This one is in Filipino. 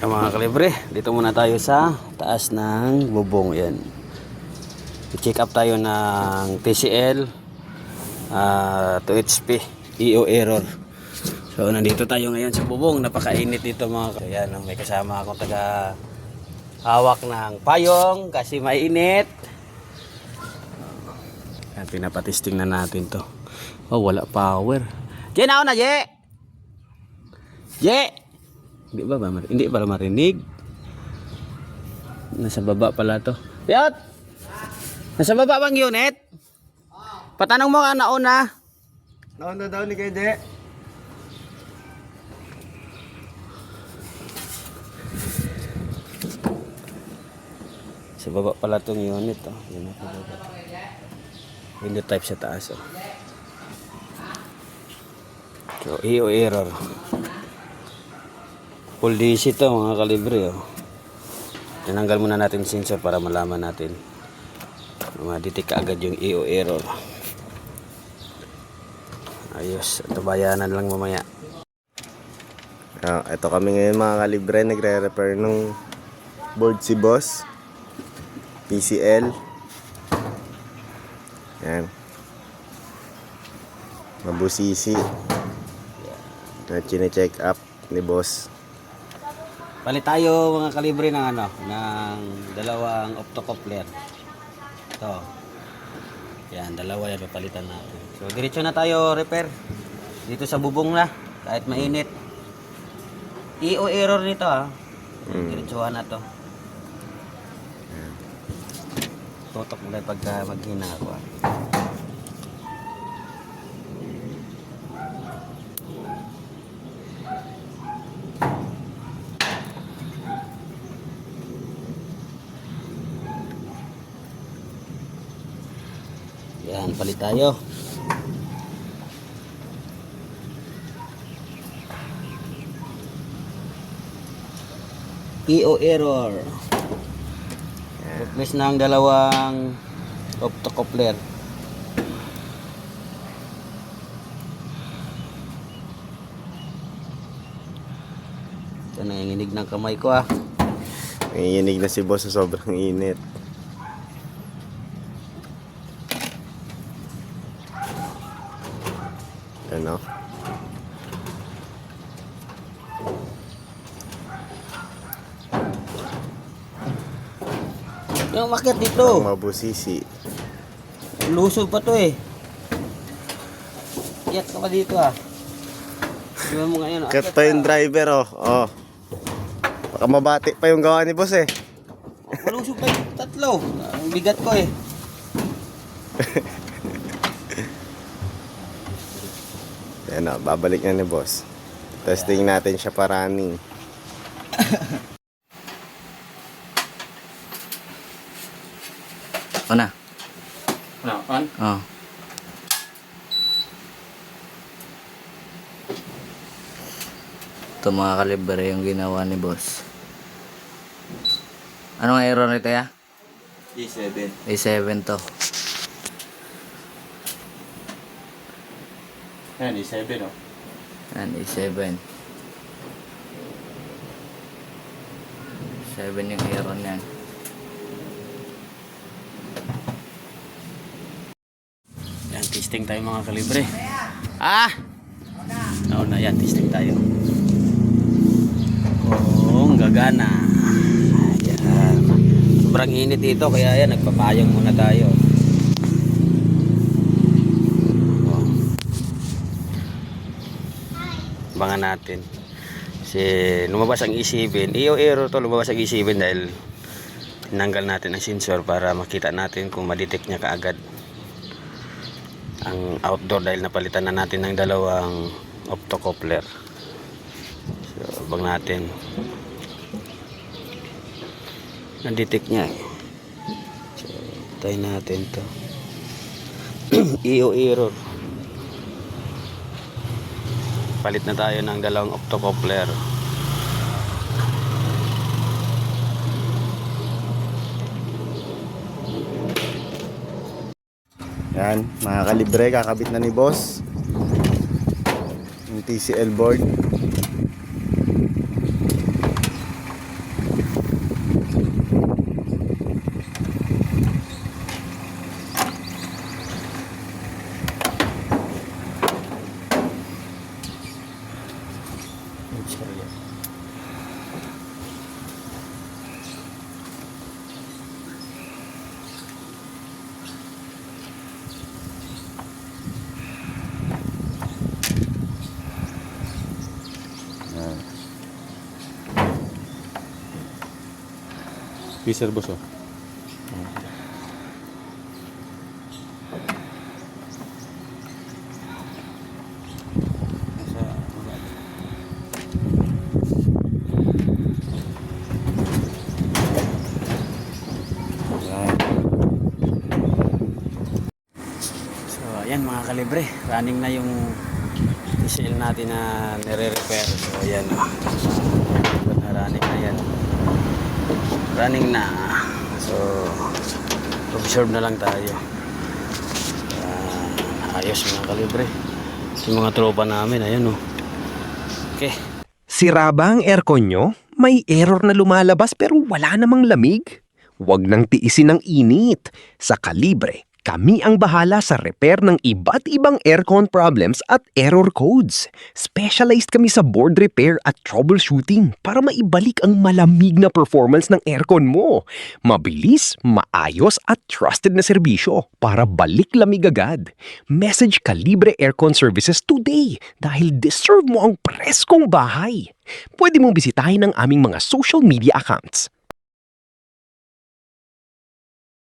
Mga kalibre, dito muna tayo sa taas ng bubong. Yan. I-check up tayo ng TCL 2HP EO error. So nandito tayo ngayon sa bubong. Napakainit dito mga. Yan, may kasama akong taga hawak ng payong kasi mainit. Yan, pinapatisting na natin to. Oh, wala power. Je, naon na Je. Je. Hindi pala marinig. Nasa baba pala to. Piyot! Nasa baba bang unit? Patanong mo ka nauna. Nauna daw ni Kede. Sa baba pala tong unit. Oh. Yun ako baba. Window type sa taas. Oh. So, EO error. Full DC to mga kalibre. Oh. Tinanggal muna natin sensor para malaman natin. Ma-detect agad yung EO error. Ayos. Ito bayanan lang mamaya. Ito kami ngayon mga kalibre. Nagre-repair ng board si boss. PCL. Yan. Mabusisi. Na chine-check up ni boss. Palit tayo mga kalibre ng ng dalawang optocoupler. Ito. Yan, dalawa yan papalitan natin. So diretso na tayo repair. Dito sa bubong na kahit mainit. EO error nito Diretsuhan na to. Tutok mo na pagka maghina ako. Yan, palit tayo. EO error. Replace ng dalawang optocoupler. Ito nanginginig ng kamay ko Nanginginig na si boss sa sobrang init. Ano? Yung umakyat dito. Mabusisi. Lusog pa to Iyat ka pa dito Diba mo ngayon Kat pa yung driver oh. Baka mabati pa yung gawa ni boss Malusog pa yung tatlo. Ang bigat ko Yan babalik na ni boss. Testing natin siya pa running. Ano? On? Oh. Ito mga kalibre yung ginawa ni boss. Anong error nito E7. A7 to. Yan, E7 Yan, A7. 7 yung error niyan. Yan, testing tayo mga kalibre. Na yan, testing tayo. Kung gagana. Yan. Sobrang init dito kaya yan, nagpapayong muna tayo. Abangan natin. Kasi lumabas ang E7. EO error to, lumabas ang E7 dahil tinanggal natin ang sensor para makita natin kung ma-detect niya kaagad ang outdoor dahil napalitan na natin ng dalawang optocoupler. So, abang natin. Na-detect niya So, try natin to. EO error. Palit na tayo ng dalawang optocoupler. Yan, mga kalibre, kakabit na ni boss yung TCL board. Freezer boss oh. Nasa baba. Ayan. So, ayan mga kalibre. Running na yung TCL natin na nire-repair. So, ayan. Running na yan. Running na. So, observe na lang tayo. Ayos mga kalibre. Yung mga tropa namin, ayan o. Okay. Sira ba ang aircon nyo? May error na lumalabas pero wala namang lamig? Huwag nang tiisin ng init. Sa Kalibre, kami ang bahala sa repair ng iba't ibang aircon problems at error codes. Specialized kami sa board repair at troubleshooting para maibalik ang malamig na performance ng aircon mo. Mabilis, maayos at trusted na serbisyo para balik lamig agad. Message Kalibre Aircon Services today dahil deserve mo ang preskong bahay. Pwede mong bisitahin ang aming mga social media accounts.